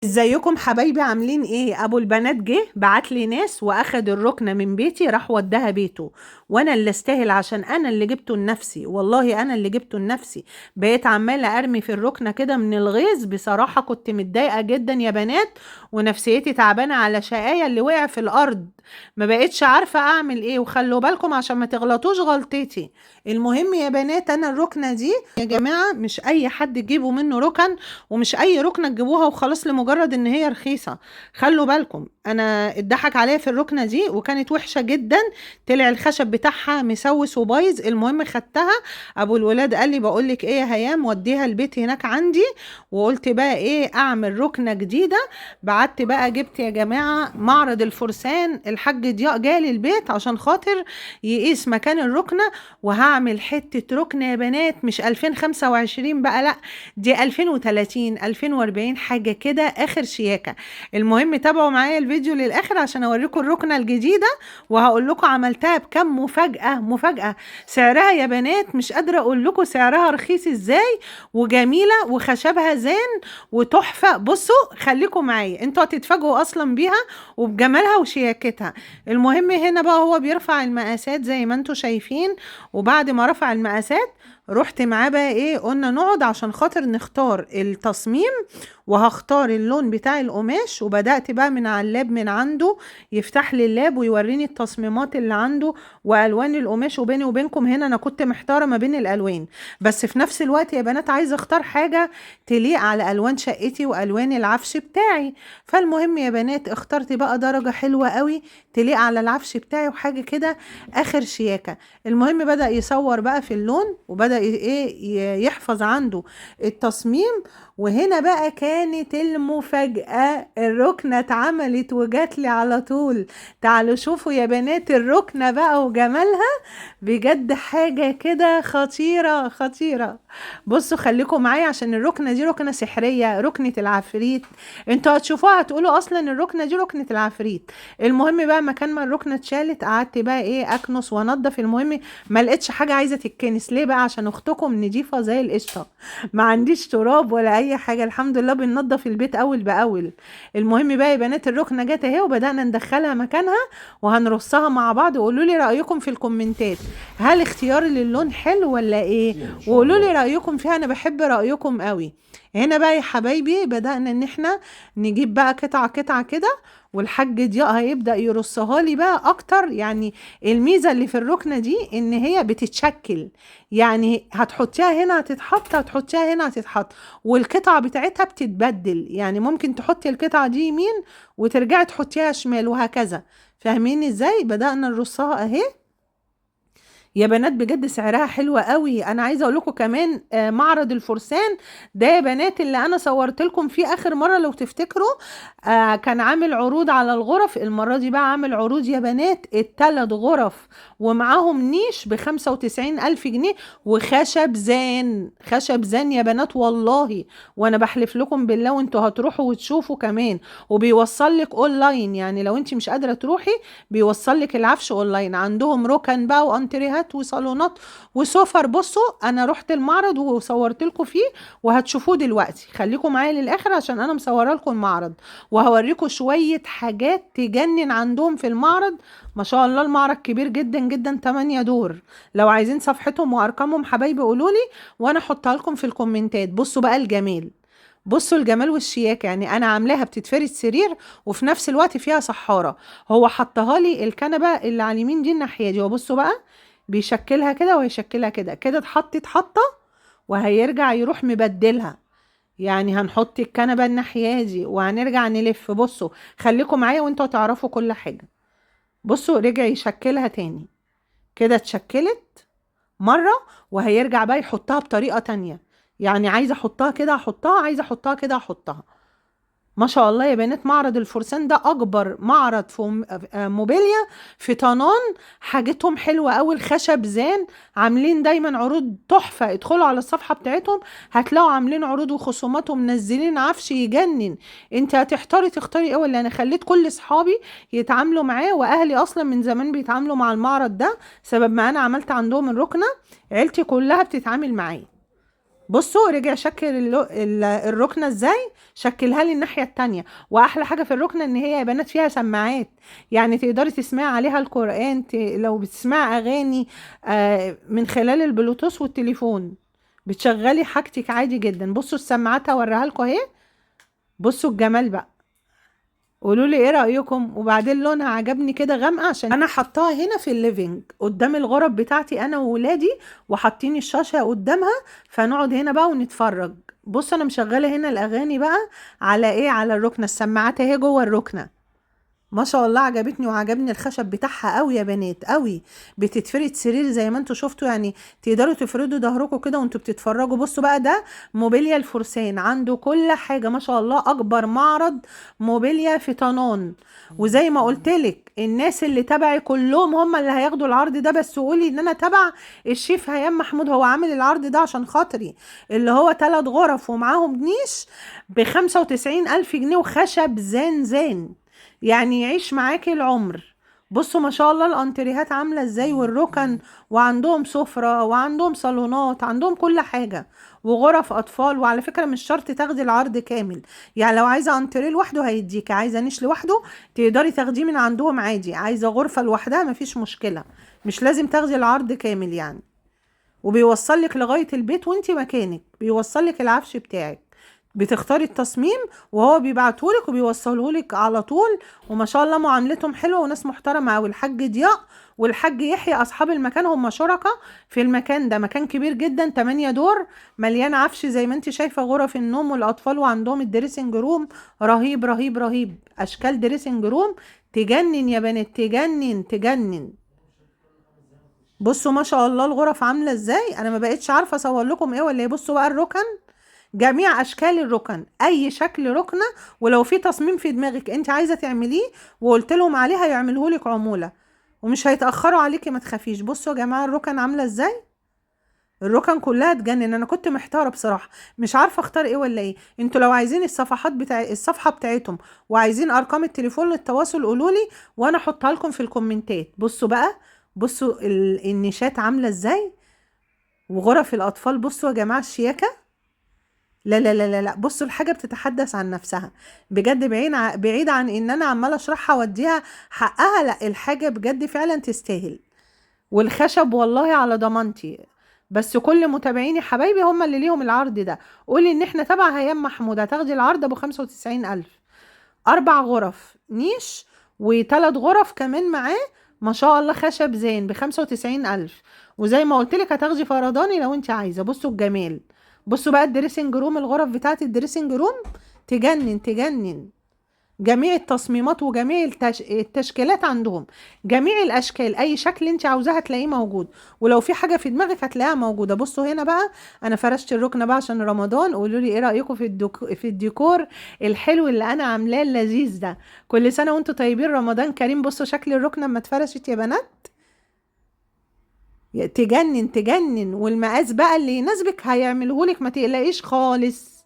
ازيكم حبايبي عاملين ايه؟ ابو البنات جه بعت لي ناس واخد الركنه من بيتي راح وداها بيته، وانا اللي استاهل عشان انا اللي جبته لنفسي. والله انا اللي جبته لنفسي. بقيت عماله ارمي في الركنه كده من الغيظ. بصراحه كنت متضايقه جدا يا بنات، ونفسيتي تعبانه على شقايا اللي وقع في الارض. ما بقيتش عارفه اعمل ايه، وخلوا بالكم عشان ما تغلطوش غلطتي. المهم يا بنات، انا الركنه دي يا جماعه مش اي حد تجيبوا منه ركن، ومش اي ركنه تجيبوها وخلاص لمجرد ان هي رخيصه. خلوا بالكم، انا اتضحك عليا في الركنه دي وكانت وحشه جدا. طلع الخشب بتاعها مسوس وبايظ. المهم خدتها. ابو الولاد قال لي بقول لك ايه يا هيام، وديها البيت هناك عندي. وقلت بقى ايه، اعمل ركنه جديده. بعت بقى جبت يا جماعه معرض الفرسان، الحاج ضياء جالي البيت عشان خاطر يقيس مكان الركنه. وهعمل حته ركنه يا بنات، مش 2025 بقى، لا، دي 2030 2040 حاجة كده آخر شياكة. المهم تابعوا معايا الفيديو للآخر عشان أوريكم الركنة الجديدة، وهقول لكم عملتها بكم مفاجأة. مفاجأة سعرها يا بنات مش قادرة أقول لكم سعرها رخيص إزاي، وجميلة وخشبها زين وتحفة. بصوا خليكم معايا، انتوا هتتفاجئوا أصلا بيها وبجمالها وشياكتها. المهم هنا بقى هو بيرفع المقاسات زي ما انتوا شايفين. وبعد ما رفع المقاسات رحت معاه بقى ايه، قلنا نقعد عشان خاطر نختار التصميم، وهختار اللون بتاع القماش. وبدأت بقى من على اللاب من عنده، يفتح لي اللاب ويوريني التصميمات اللي عنده والوان القماش. وبيني وبينكم هنا انا كنت محتاره ما بين الالوان، بس في نفس الوقت يا بنات عايزه اختار حاجه تليق على الوان شقتي والوان العفش بتاعي. فالمهم يا بنات اخترت بقى درجه حلوه قوي تليق على العفش بتاعي، وحاجه كده اخر شياكه. المهم بدأ يصور بقى في اللون، وبدأ يحفظ عنده التصميم. وهنا بقى كانت المفاجأة، الركنة اتعملت وجات لي على طول. تعالوا شوفوا يا بنات الركنة بقى وجمالها، بجد حاجة كده خطيرة خطيرة. بصوا خليكم معايا عشان الركنة دي ركنة سحرية، ركنة العفريت. انتوا هتشوفوها هتقولوا اصلا الركنة دي ركنة العفريت. المهم بقى مكان ما الركنة اتشالت قعدت بقى ايه اكنس وانضف. المهم ما لقيتش حاجة عايزة تتكنس. ليه بقى؟ عشان اختكم نضيفة زي القشطة، ما عنديش تراب ولا اي حاجة، الحمد لله بننضف البيت اول باول. المهم بقى يا بنات الركنة جت اهي، وبدأنا ندخلها مكانها وهنرصها مع بعض. وقولوا لي رأيكم في الكومنتات، هل اختياري للون حلو ولا ايه؟ وقولوا لي رأيكم فيها، انا بحب رأيكم قوي. هنا بقى يا حبايبي بدأنا ان احنا نجيب بقى قطعة قطعة كده، والحاج ضياء هيبدأ يرصها لي بقى اكتر. يعني الميزة اللي في الركنة دي ان هي بتتشكل، يعني هتحطيها هنا هتتحط، هتحطيها هنا هتتحط، والقطعة بتاعتها بتتبدل. يعني ممكن تحطي القطعة دي يمين وترجعي تحطيها شمال وهكذا. فاهمين ازاي؟ بدأنا نرصها اهي يا بنات. بجد سعرها حلو قوي. انا عايزه اقول لكم كمان معرض الفرسان ده يا بنات اللي انا صورت لكم فيه اخر مره لو تفتكروا، كان عامل عروض على الغرف. المره دي بقى عامل عروض يا بنات، التلات غرف ومعاهم نيش ب95,000 جنيه، وخشب زان. خشب زان يا بنات والله، وانا بحلف لكم بالله وانتوا هتروحوا وتشوفوا كمان. وبيوصل لك اونلاين، يعني لو انت مش قادره تروحي بيوصل لك العفش اونلاين. عندهم ركن بقى وانتريهات وصالونات وسفر. بصوا انا رحت المعرض وصورت لكم فيه وهتشوفوه دلوقتي. خليكم معايا للاخر عشان انا مصوره لكم المعرض، وهوريكم شويه حاجات تجنن عندهم في المعرض. ما شاء الله المعرض كبير جدا جدا، 8 دور. لو عايزين صفحتهم وارقامهم حبايبي قولوا لي وانا احطها لكم في الكومنتات. بصوا بقى الجمال، بصوا الجمال والشياكة. يعني انا عاملاها بتتفرد سرير وفي نفس الوقت فيها صحارة. هو حطها لي الكنبة اللي على اليمين دي الناحية دي، وبصوا بقى بيشكلها كده ويشكلها كده كده، اتحطت حطة وهيرجع يروح مبدلها. يعني هنحط الكنبة الناحية دي وهنرجع نلف. بصوا خليكم معايا وانتوا هتعرفوا كل حاجة. بصوا رجع يشكلها تاني كده، اتشكلت مرة وهيرجع بقى يحطها بطريقة تانية. يعني عايزة احطها كده احطها، عايزة احطها كده احطها. ما شاء الله يا بنات معرض الفرسان ده اكبر معرض في موبيليا في طنان. حاجتهم حلوه قوي، الخشب زان. عاملين دايما عروض تحفه، ادخلوا على الصفحه بتاعتهم هتلاقوا عاملين عروض وخصومات ومنزلين عفش يجنن. انت هتحتاري تختاري ايه. ولا انا خليت كل اصحابي يتعاملوا معاه، واهلي اصلا من زمان بيتعاملوا مع المعرض ده، سبب ما انا عملت عندهم الركنه عيلتي كلها بتتعامل معاه. بصوا رجع شكل الركنه ازاي، شكلها لي الناحيه التانية. واحلى حاجه في الركنه ان هي يا بنات فيها سماعات، يعني تقدري تسمعي عليها القران، لو بتسمعي اغاني من خلال البلوتوث والتليفون بتشغلي حاجتك عادي جدا. بصوا السماعات هوريها لكم اهي، بصوا الجمال بقى، قولوا لي ايه رأيكم. وبعدين لونها عجبني كده غامقة، عشان انا حطاها هنا في الليفينج قدام الغرف بتاعتي انا وولادي، وحاطين الشاشة قدامها، فنقعد هنا بقى ونتفرج. بص انا مشغلة هنا الاغاني بقى على ايه، على الركنة، السماعات اهي جوه الركنة. ما شاء الله عجبتني، وعجبني الخشب بتاعها قوي يا بنات قوي. بتتفرد سرير زي ما انتوا شفتوا، يعني تقدروا تفردوا ظهركم كده وانتوا بتتفرجوا. بصوا بقى ده موبيليا الفرسان، عنده كل حاجة ما شاء الله، اكبر معرض موبيليا في طنان. وزي ما قلتلك الناس اللي تبعي كلهم هم اللي هياخدوا العرض ده، بس قولي ان انا تبع الشيف هيام محمود، هو عامل العرض ده عشان خاطري، اللي هو 3 غرف ومعاهم نيش ب95,000 جنيه، وخشب زان زان، يعني يعيش معاكي العمر. بصوا ما شاء الله الانتريهات عامله ازاي، والركن، وعندهم سفره، وعندهم صالونات، عندهم كل حاجه، وغرف اطفال. وعلى فكره مش شرط تاخدي العرض كامل، يعني لو عايزه انتريه لوحده هيديكي، عايزه نيش لوحده تقدري تاخديه من عندهم عادي، عايزه غرفه لوحدها مفيش مشكله، مش لازم تاخدي العرض كامل يعني. وبيوصلك لغايه البيت وانتي مكانك، بيوصلك العفش بتاعك، بتختاري التصميم وهو بيبعتهولك وبيوصلهولك على طول. وما شاء الله معاملتهم حلوه وناس محترمه قوي. الحاج ضياء والحاج يحيى اصحاب المكان هم شركاء في المكان ده، مكان كبير جدا 8 دور، مليان عفش زي ما انت شايفه، غرف النوم والاطفال، وعندهم الدريسنج روم رهيب رهيب رهيب، اشكال دريسنج روم تجنن يا بنات، تجنن تجنن. بصوا ما شاء الله الغرف عامله ازاي، انا ما بقتش عارفه اصور لكم ايه ولا ايه. بصوا بقى الركن، جميع اشكال الركن، اي شكل ركنه، ولو في تصميم في دماغك انت عايزه تعمليه وقلت لهم عليه هيعملوه لك عموله، ومش هيتاخروا عليكي ما تخافيش. بصوا يا جماعه الركن عامله ازاي، الركن كلها تجنن. انا كنت محتاره بصراحه، مش عارفه اختار ايه ولا ايه. انتوا لو عايزين الصفحات بتاع الصفحه بتاعتهم وعايزين ارقام التليفون للتواصل قولوا لي وانا احطها لكم في الكومنتات. بصوا بقى، بصوا النيشات عامله ازاي، وغرف الاطفال. بصوا يا جماعه الشياكه، لا لا لا لا لا، بصوا الحاجة بتتحدث عن نفسها بجد، بعيد عن ان انا عمالة اشرحها واديها حقها، لا الحاجة بجد فعلا تستاهل. والخشب والله على ضمانتي. بس كل متابعيني حبايبي هم اللي ليهم العرض ده، قولي ان احنا تبع هيام محمود، هتاخدي العرض ابو 95,000، 4 غرف نيش و3 غرف كمان معاه، ما شاء الله خشب زين ب95,000. وزي ما قلت لك هتاخدي فرداني لو انت عايزه. بصوا الجمال، بصوا بقى الدريسنج روم، الغرف بتاعت الدريسنج روم تجنن تجنن. جميع التصميمات وجميع التشكيلات عندهم، جميع الاشكال، اي شكل انت عاوزاه هتلاقيه موجود، ولو في حاجه في دماغك هتلاقيها موجوده. بصوا هنا بقى انا فرشت الركنه بقى عشان رمضان، قولوا لي ايه رايكم في في الديكور الحلو اللي انا عاملاه اللذيذ ده. كل سنه وانتم طيبين، رمضان كريم. بصوا شكل الركنه اما اتفرشت يا بنات تجنن تجنن. والمقاس بقى اللي يناسبك هيعملهولك ما تقلقيش خالص.